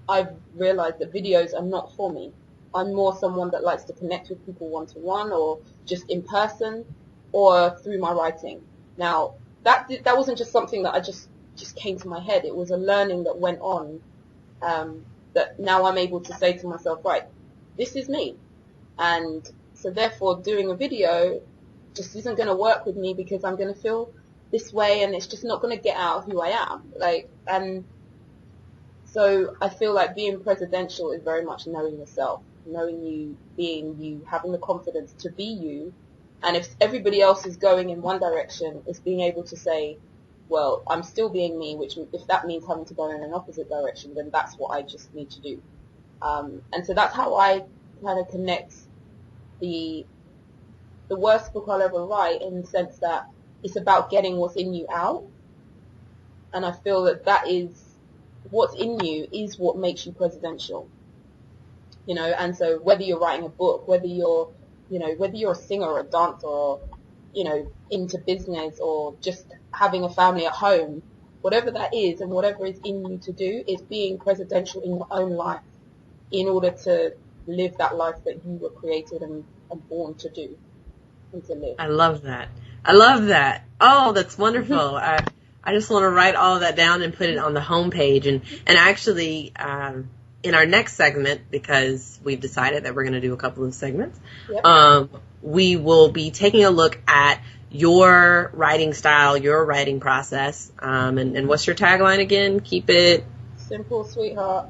I've realized that videos are not for me. I'm more someone that likes to connect with people one-to-one or just in person or through my writing. Now, that wasn't just something that I just came to my head. It was a learning that went on, that now I'm able to say to myself, right, this is me. And so therefore doing a video just isn't going to work with me because I'm going to feel this way and it's just not going to get out of who I am. And so I feel like being presidential is very much knowing yourself, knowing you, being you, having the confidence to be you. And if everybody else is going in one direction, it's being able to say, well, I'm still being me, which if that means having to go in an opposite direction, then that's what I just need to do. And so that's how I kind of connect the worst book I'll ever write, in the sense that it's about getting what's in you out. And I feel that is what's in you is what makes you presidential. And so whether you're writing a book, whether you're a singer or a dancer or, into business or just having a family at home, whatever that is and whatever is in you to do is being presidential in your own life in order to live that life that you were created and born to do and to live. I love that. Oh, that's wonderful. I just want to write all of that down and put it on the homepage. And actually, in our next segment, because we've decided that we're going to do a couple of segments, yep. We will be taking a look at your writing style, your writing process. And what's your tagline again? Keep it simple, sweetheart.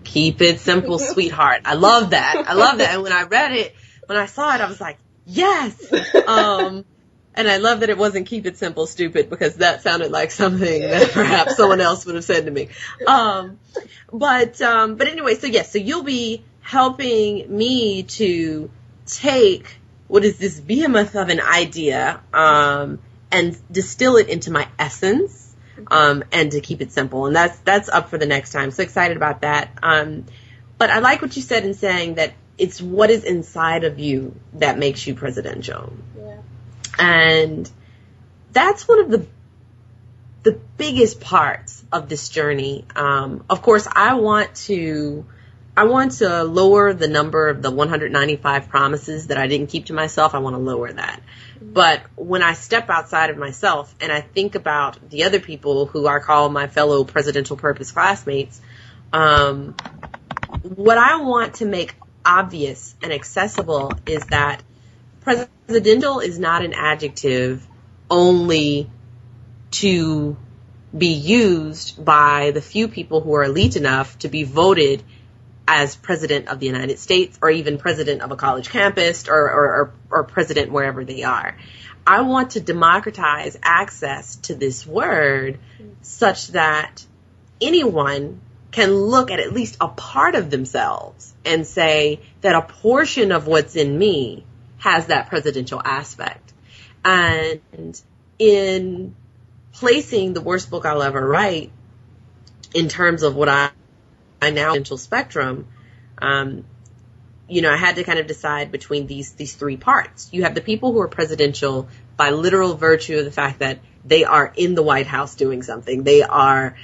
Keep it simple, sweetheart. I love that. And when I saw it, I was like, yes. And I love that it wasn't keep it simple, stupid, because that sounded like something that perhaps someone else would have said to me. But anyway, so you'll be helping me to take what is this behemoth of an idea, and distill it into my essence. And to keep it simple. And that's up for the next time. So excited about that. But I like what you said in saying that it's what is inside of you that makes you presidential. Yeah. And that's one of the biggest parts of this journey. Of course, I want to lower the number of the 195 promises that I didn't keep to myself. I want to lower that. But when I step outside of myself and I think about the other people who I call my fellow presidential purpose classmates, what I want to make obvious and accessible is that presidential is not an adjective only to be used by the few people who are elite enough to be voted as president of the United States, or even president of a college campus, or president wherever they are. I want to democratize access to this word such that anyone can look at least a part of themselves and say that a portion of what's in me has that presidential aspect. And in placing the worst book I'll ever write in terms of what I now presidential spectrum, I had to kind of decide between these three parts. You have the people who are presidential by literal virtue of the fact that they are in the White House doing something. They are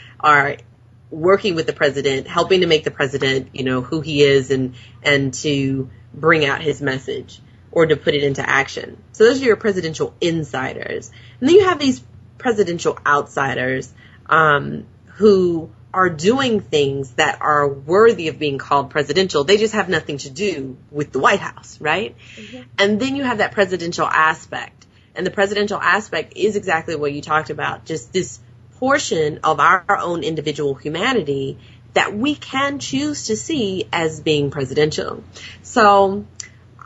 working with the president, helping to make the president, who he is, and to bring out his message or to put it into action. So those are your presidential insiders. And then you have these presidential outsiders who are doing things that are worthy of being called presidential. They just have nothing to do with the White House, right? Mm-hmm. And then you have that presidential aspect. And the presidential aspect is exactly what you talked about, just this portion of our own individual humanity that we can choose to see as being presidential. So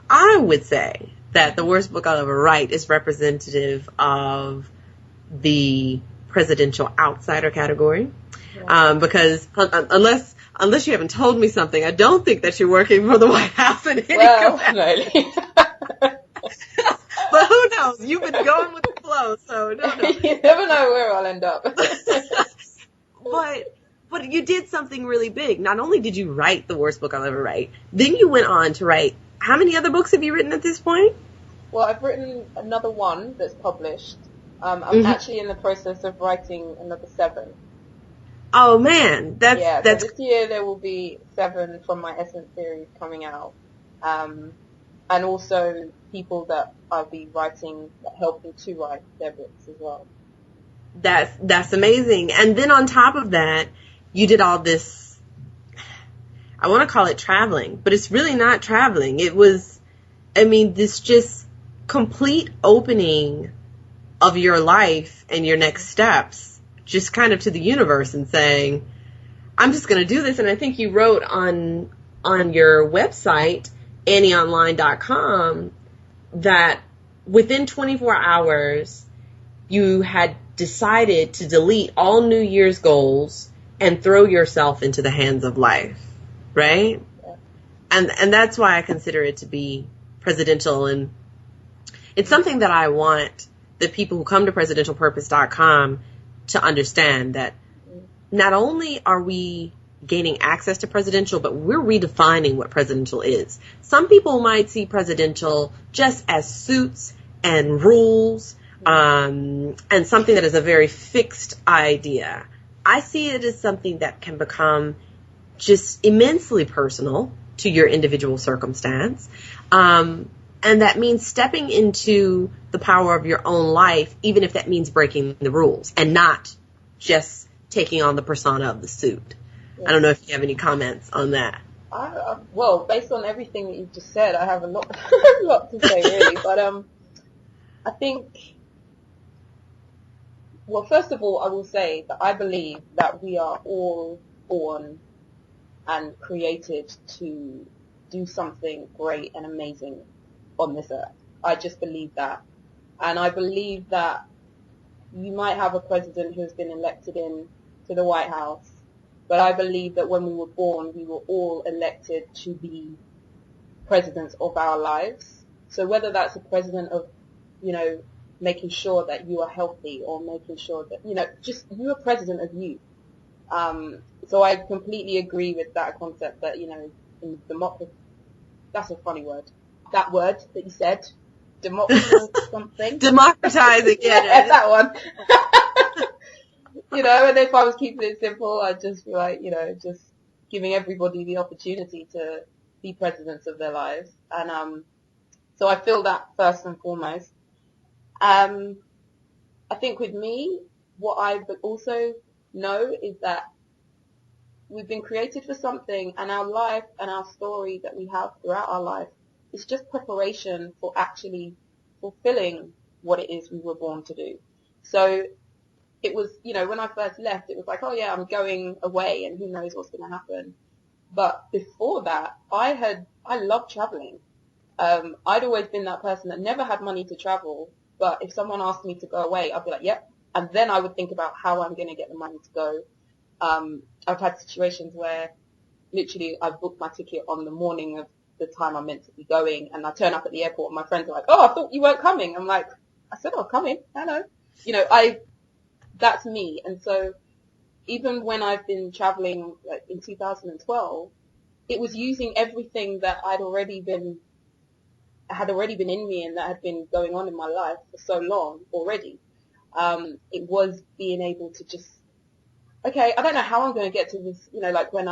I would say that the worst book I'll ever write is representative of the presidential outsider category. Because unless you haven't told me something, I don't think that you're working for the White House in any capacity. But who knows? You've been going with the flow, so no. You never know where I'll end up. But you did something really big. Not only did you write the worst book I'll ever write, then you went on to write, how many other books have you written at this point? Well, I've written another one that's published. I'm actually in the process of writing another 7. Oh man, so this year there will be 7 from my Essence series coming out, and also people that I'll be writing, helping to write their books as well. That's amazing. And then on top of that, you did all this, I want to call it traveling, but it's really not traveling. It was, this just complete opening of your life and your next steps, just kind of to the universe and saying, I'm just going to do this. And I think you wrote on your website, annyonline.com, that within 24 hours, you had decided to delete all New Year's goals and throw yourself into the hands of life, right? Yeah. And that's why I consider it to be presidential. And it's something that I want the people who come to presidentialpurpose.com to understand, that not only are we gaining access to presidential, but we're redefining what presidential is. Some people might see presidential just as suits and rules, and something that is a very fixed idea. I see it as something that can become just immensely personal to your individual circumstance. And that means stepping into the power of your own life, even if that means breaking the rules and not just taking on the persona of the suit. Yeah. I don't know if you have any comments on that. Well, based on everything that you've just said, I have a lot to say, really. But I think, well, first of all, I will say that I believe that we are all born and created to do something great and amazing on this earth. I just believe that. And I believe that you might have a president who's been elected to the White House, but I believe that when we were born, we were all elected to be presidents of our lives. So whether that's a president of, making sure that you are healthy, or making sure that, just you are president of you. So I completely agree with that concept that, in democracy, that's a funny word. That word that you said, democracy something. Democratizing, yeah, that one. And if I was keeping it simple, I'd just be like, just giving everybody the opportunity to be presidents of their lives. And so I feel that first and foremost. I think with me, what I also know is that we've been created for something, and our life and our story that we have throughout our life is just preparation for actually fulfilling what it is we were born to do. So it was, when I first left, it was like, oh yeah, I'm going away and who knows what's going to happen. But before that, I loved traveling. I'd always been that person that never had money to travel, but if someone asked me to go away, I'd be like, yep. And then I would think about how I'm going to get the money to go. I've had situations where literally I booked my ticket on the morning of the time I'm meant to be going, and I turn up at the airport and my friends are like, oh, I thought you weren't coming. I'm like, I said, I'm coming. Hello. That's me. And so even when I've been traveling, like in 2012, it was using everything that had already been in me and that had been going on in my life for so long already. It was being able to just, okay, I don't know how I'm going to get to this, like when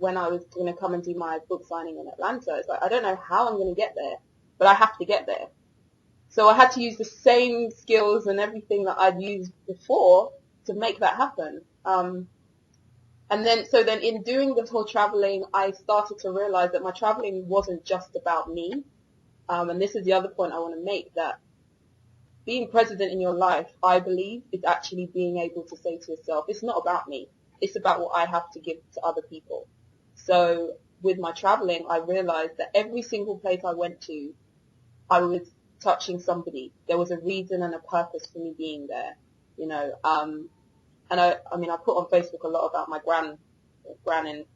when I was going to come and do my book signing in Atlanta. It's like, I don't know how I'm going to get there, but I have to get there. So I had to use the same skills and everything that I'd used before to make that happen. And then in doing the whole traveling, I started to realize that my traveling wasn't just about me. And this is the other point I want to make, that being president in your life, I believe, is actually being able to say to yourself, it's not about me. It's about what I have to give to other people. So with my traveling, I realized that every single place I went to, I was touching somebody. There was a reason and a purpose for me being there, you know. And I put on Facebook a lot about my gran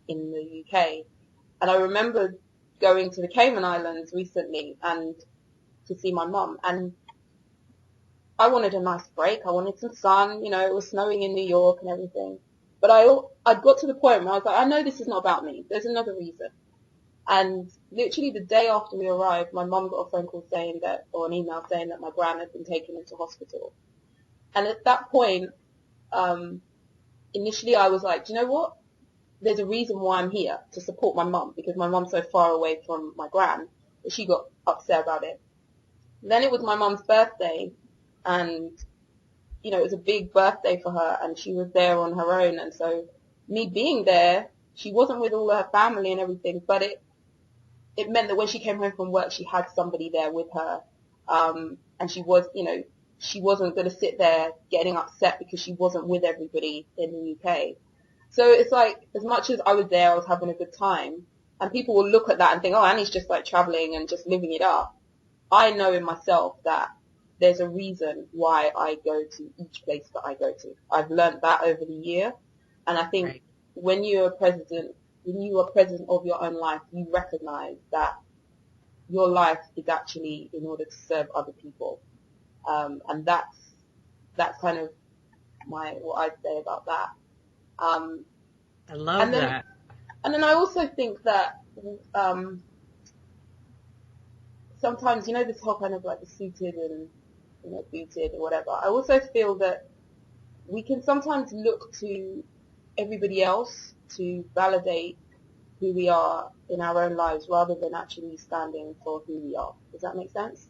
in the UK. And I remember going to the Cayman Islands recently and to see my mum. And I wanted a nice break. I wanted some sun. You know, it was snowing in New York and everything. But I got to the point where I was like, I know this is not about me. There's another reason. And literally the day after we arrived, my mum got a phone call or an email saying that my gran had been taken into hospital. And at that point, initially I was like, do you know what? There's a reason why I'm here, to support my mum, because my mum's so far away from my gran that she got upset about it. Then it was my mum's birthday, and, you know, it was a big birthday for her, and she was there on her own. And so me being there, she wasn't with all her family and everything, but it meant that when she came home from work, she had somebody there with her. And she wasn't going to sit there getting upset because she wasn't with everybody in the UK. So it's like, as much as I was there, I was having a good time, and people will look at that and think, oh, Annie's just like traveling and just living it up. I know in myself that there's a reason why I go to each place that I go to. I've learned that over the year. And I think when you are president of your own life, you recognize that your life is actually in order to serve other people. And that's kind of what I'd say about that. I love that. And then I also think that, sometimes, you know, this whole kind of like the suited and, you know, booted or whatever. I also feel that we can sometimes look to everybody else to validate who we are in our own lives rather than actually standing for who we are. Does that make sense?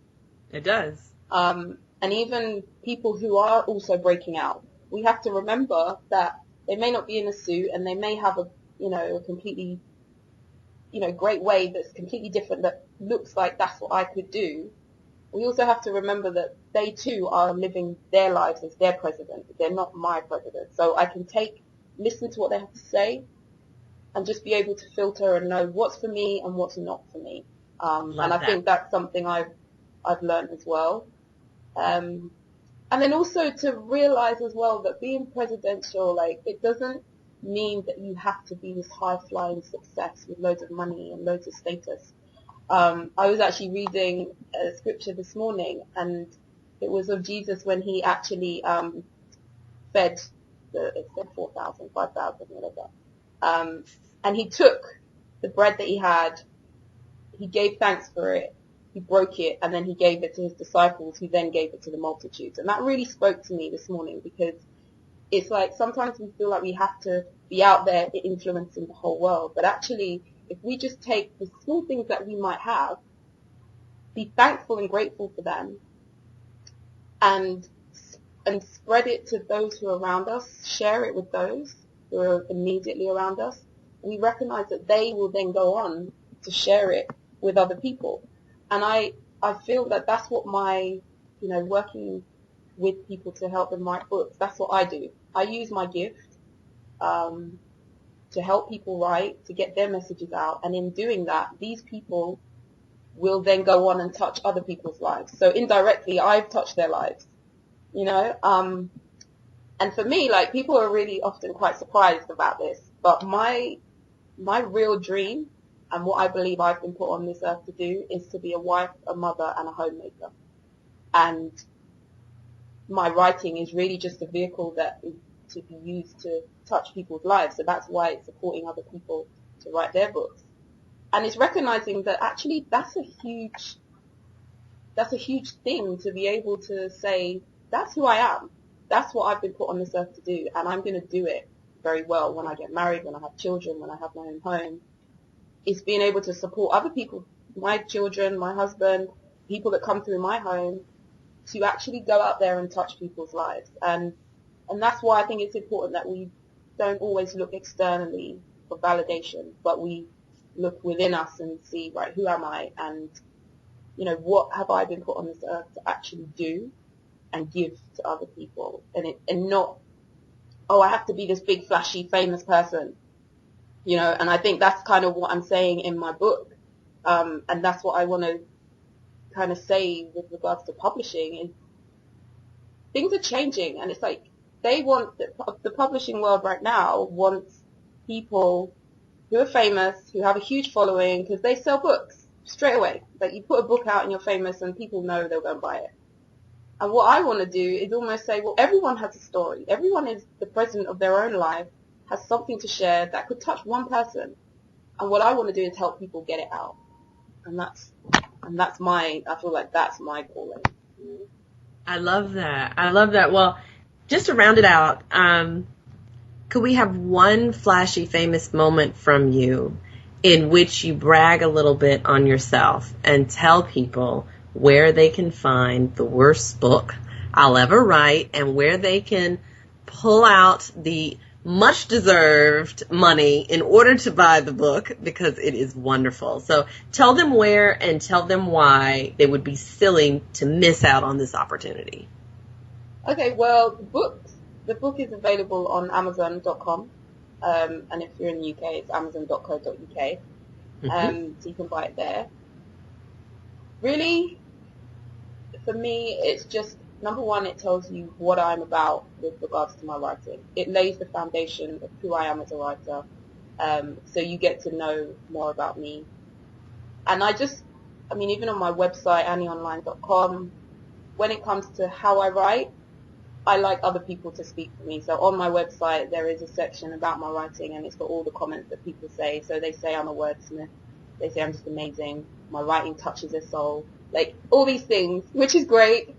It does. And even people who are also breaking out, we have to remember that they may not be in a suit and they may have a completely, great way that's completely different, that looks like that's what I could do. We also have to remember that they too are living their lives as their president. They're not my president. So I can listen to what they have to say and just be able to filter and know what's for me and what's not for me. And I think that's something I've learned as well. And then also to realize as well that being presidential, it doesn't mean that you have to be this high-flying success with loads of money and loads of status. I was actually reading a scripture this morning, and it was of Jesus when he actually fed 4,000, 5,000, whatever. And he took the bread that he had, he gave thanks for it, he broke it, and then he gave it to his disciples, who then gave it to the multitudes. And that really spoke to me this morning, because it's like sometimes we feel like we have to be out there influencing the whole world. But actually, if we just take the small things that we might have, be thankful and grateful for them, and spread it to those who are around us, share it with those who are immediately around us, we recognize that they will then go on to share it with other people. And I feel that that's what my, working with people to help them write books, that's what I do. I use my gift to help people write, to get their messages out. And in doing that, these people will then go on and touch other people's lives. So indirectly, I've touched their lives, and for me, people are really often quite surprised about this. But my real dream, and what I believe I've been put on this earth to do, is to be a wife, a mother, and a homemaker. And my writing is really just a vehicle that is to be used to touch people's lives. So that's why it's supporting other people to write their books. And it's recognizing that actually that's a huge thing, to be able to say, that's who I am. That's what I've been put on this earth to do, and I'm going to do it. very well when I get married, when I have children, when I have my own home, is being able to support other people, my children, my husband, people that come through my home, to actually go out there and touch people's lives. And that's why I think it's important that we don't always look externally for validation, but we look within us and see, right, who am I? And, you know, what have I been put on this earth to actually do and give to other people? And not, oh, I have to be this big, flashy, famous person, you know. And I think that's kind of what I'm saying in my book. And that's what I want to kind of say with regards to publishing is things are changing, and it's like they want the publishing world right now wants people who are famous, who have a huge following, because they sell books straight away. Like, you put a book out and you're famous and people know they'll go and buy it. And what I want to do is almost say, well, everyone has a story. Everyone is the president of their own life, has something to share that could touch one person. And what I want to do is help people get it out. And that's I feel like that's my calling. I love that. I love that. Well, just to round it out, could we have one flashy, famous moment from you in which you brag a little bit on yourself and tell people where they can find the worst book I'll ever write and where they can pull out the much-deserved money in order to buy the book, because it is wonderful. So tell them where and tell them why they would be silly to miss out on this opportunity. Okay, well, the book is available on Amazon.com, and if you're in the UK, it's Amazon.co.uk, so you can buy it there. Really, for me, it's just, number one, it tells you what I'm about with regards to my writing. It lays the foundation of who I am as a writer, so you get to know more about me. And even on my website, annyonline.com, when it comes to how I write, I like other people to speak for me. So on my website, there is a section about my writing, and it's got all the comments that people say. So they say I'm a wordsmith. They say I'm just amazing. My writing touches their soul. Like, all these things, which is great.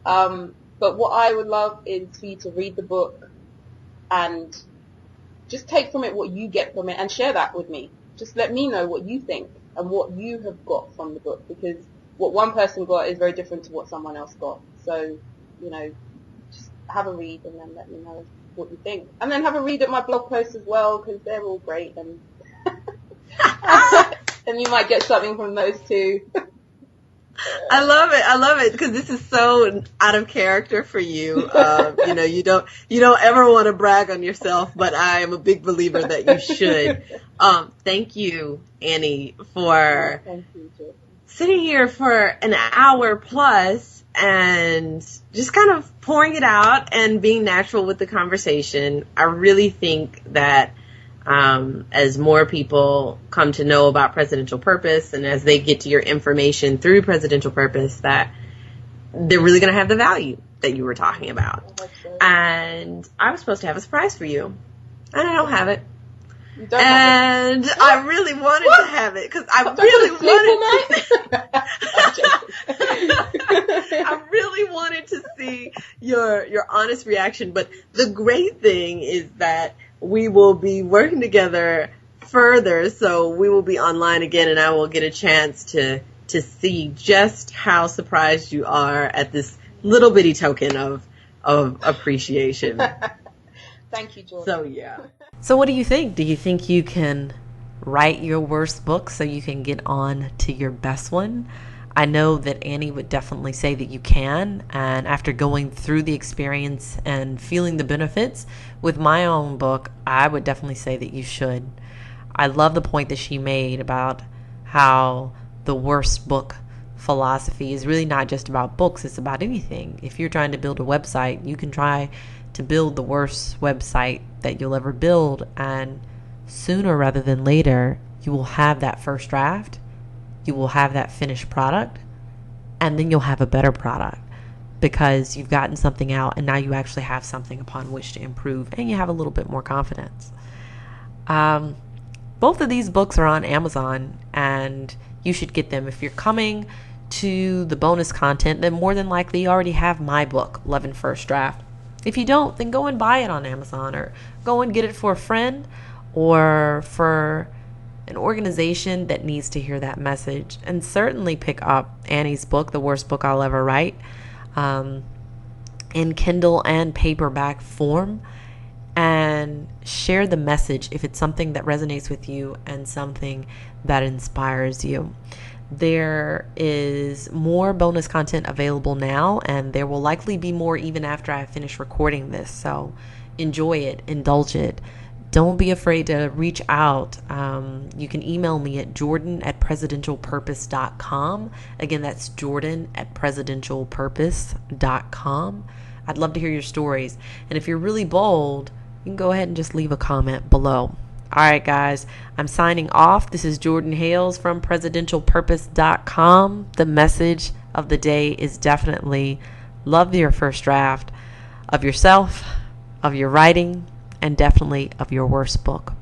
But what I would love is for you to read the book and just take from it what you get from it and share that with me. Just let me know what you think and what you have got from the book, because what one person got is very different to what someone else got. So, you know, just have a read and then let me know what you think. And then have a read at my blog posts as well, because they're all great, and and you might get something from those too. I love it because this is so out of character for you. You know, you don't ever want to brag on yourself, but I am a big believer that you should. Thank you, Anny, for sitting here for an hour plus and just kind of pouring it out and being natural with the conversation. I really think that as more people come to know about Presidential Purpose and as they get to your information through Presidential Purpose, that they're really going to have the value that you were talking about. And I was supposed to have a surprise for you, and I don't have it. And I really wanted to have it because I really wanted to see your honest reaction. But the great thing is that we will be working together further, so we will be online again, and I will get a chance to see just how surprised you are at this little bitty token of appreciation. Thank you, Jordan. So, yeah. So what do you think? Do you think you can write your worst book so you can get on to your best one? I know that Anny would definitely say that you can, and after going through the experience and feeling the benefits with my own book, I would definitely say that you should. I love the point that she made about how the worst book philosophy is really not just about books, it's about anything. If you're trying to build a website, you can try to build the worst website that you'll ever build, and sooner rather than later, you will have that first draft, you will have that finished product, and then you'll have a better product because you've gotten something out and now you actually have something upon which to improve, and you have a little bit more confidence. Both of these books are on Amazon, and you should get them. If you're coming to the bonus content, then more than likely you already have my book, Love and First Draft. If you don't, then go and buy it on Amazon, or go and get it for a friend, or for an organization that needs to hear that message. And certainly pick up Annie's book, The Worst Book I'll Ever Write, in Kindle and paperback form, and share the message if it's something that resonates with you and something that inspires you. There is more bonus content available now, and there will likely be more even after I finish recording this. So enjoy it, indulge it. Don't be afraid to reach out. You can email me at jordan@presidentialpurpose.com. Again, that's jordan@presidentialpurpose.com. I'd love to hear your stories. And if you're really bold, you can go ahead and just leave a comment below. All right, guys, I'm signing off. This is Jordan Hales from presidentialpurpose.com. The message of the day is definitely love your first draft of yourself, of your writing, and definitely of your worst book.